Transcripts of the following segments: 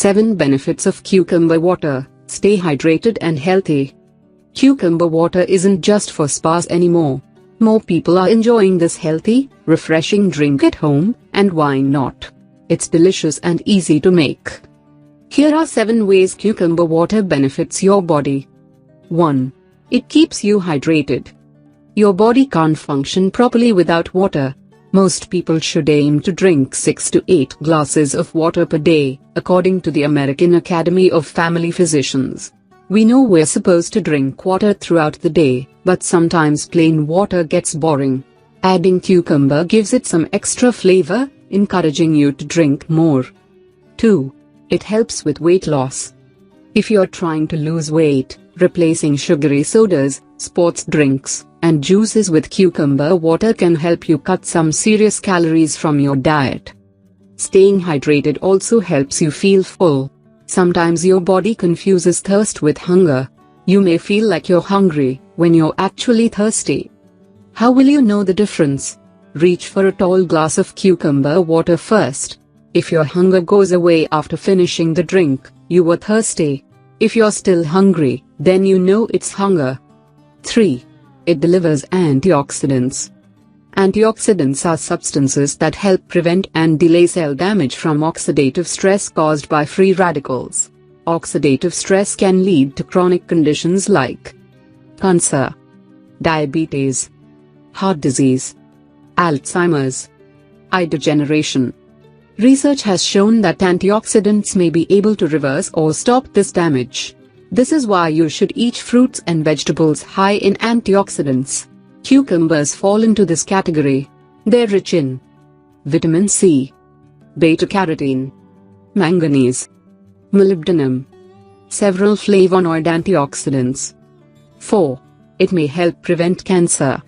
7 Benefits of cucumber water. Stay hydrated and healthy. Cucumber water isn't just for spas anymore. More people are enjoying this healthy, refreshing drink at home, and why not? It's delicious and easy to make. Here are 7 ways cucumber water benefits your body. 1. It keeps you hydrated. Your body can't function properly without water. Most people should aim to drink 6 to 8 glasses of water per day, according to the American Academy of Family Physicians. We know we're supposed to drink water throughout the day, but sometimes plain water gets boring. Adding cucumber gives it some extra flavor, encouraging you to drink more. 2. It helps with weight loss. If you're trying to lose weight, replacing sugary sodas, sports drinks, and juices with cucumber water can help you cut some serious calories from your diet. Staying hydrated also helps you feel full. Sometimes your body confuses thirst with hunger. You may feel like you're hungry when you're actually thirsty. How will you know the difference? Reach for a tall glass of cucumber water first. If your hunger goes away after finishing the drink, you were thirsty. If you're still hungry, then you know it's hunger. 3. It delivers antioxidants. Antioxidants are substances that help prevent and delay cell damage from oxidative stress caused by free radicals. Oxidative stress can lead to chronic conditions like cancer, diabetes, heart disease, Alzheimer's, eye degeneration. Research has shown that antioxidants may be able to reverse or stop this damage. This is why you should eat fruits and vegetables high in antioxidants. Cucumbers fall into this category. They're rich in vitamin C, beta-carotene, manganese, molybdenum, several flavonoid antioxidants. 4. It may help prevent cancer.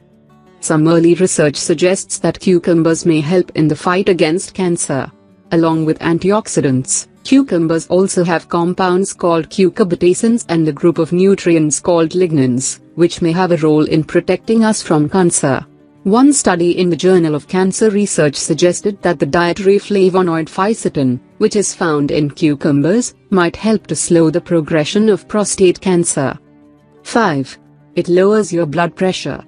Some early research suggests that cucumbers may help in the fight against cancer. Along with antioxidants, cucumbers also have compounds called cucurbitacins and a group of nutrients called lignans, which may have a role in protecting us from cancer. One study in the Journal of Cancer Research suggested that the dietary flavonoid fisetin, which is found in cucumbers, might help to slow the progression of prostate cancer. 5. It lowers your blood pressure.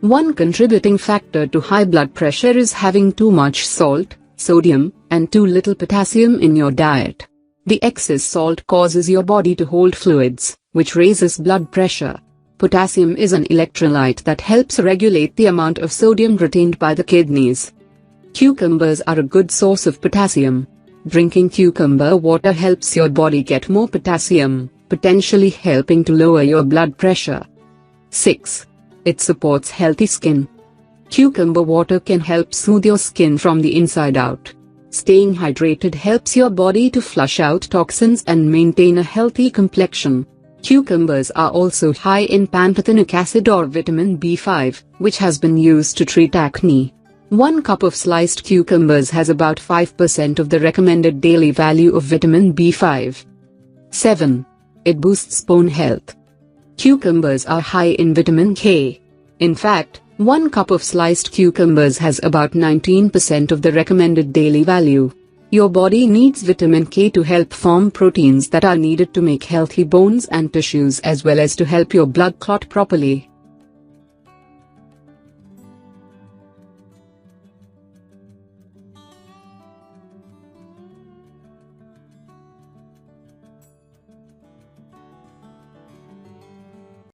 One contributing factor to high blood pressure is having too much salt, sodium, and too little potassium in your diet. The excess salt causes your body to hold fluids, which raises blood pressure. Potassium is an electrolyte that helps regulate the amount of sodium retained by the kidneys. Cucumbers are a good source of potassium. Drinking cucumber water helps your body get more potassium, potentially helping to lower your blood pressure. 6. It supports healthy skin. Cucumber water can help soothe your skin from the inside out. Staying hydrated helps your body to flush out toxins and maintain a healthy complexion. Cucumbers are also high in pantothenic acid or vitamin B5, which has been used to treat acne. 1 cup of sliced cucumbers has about 5% of the recommended daily value of vitamin B5. 7. It boosts bone health. Cucumbers are high in vitamin K. In fact, 1 cup of sliced cucumbers has about 19% of the recommended daily value. Your body needs vitamin K to help form proteins that are needed to make healthy bones and tissues as well as to help your blood clot properly.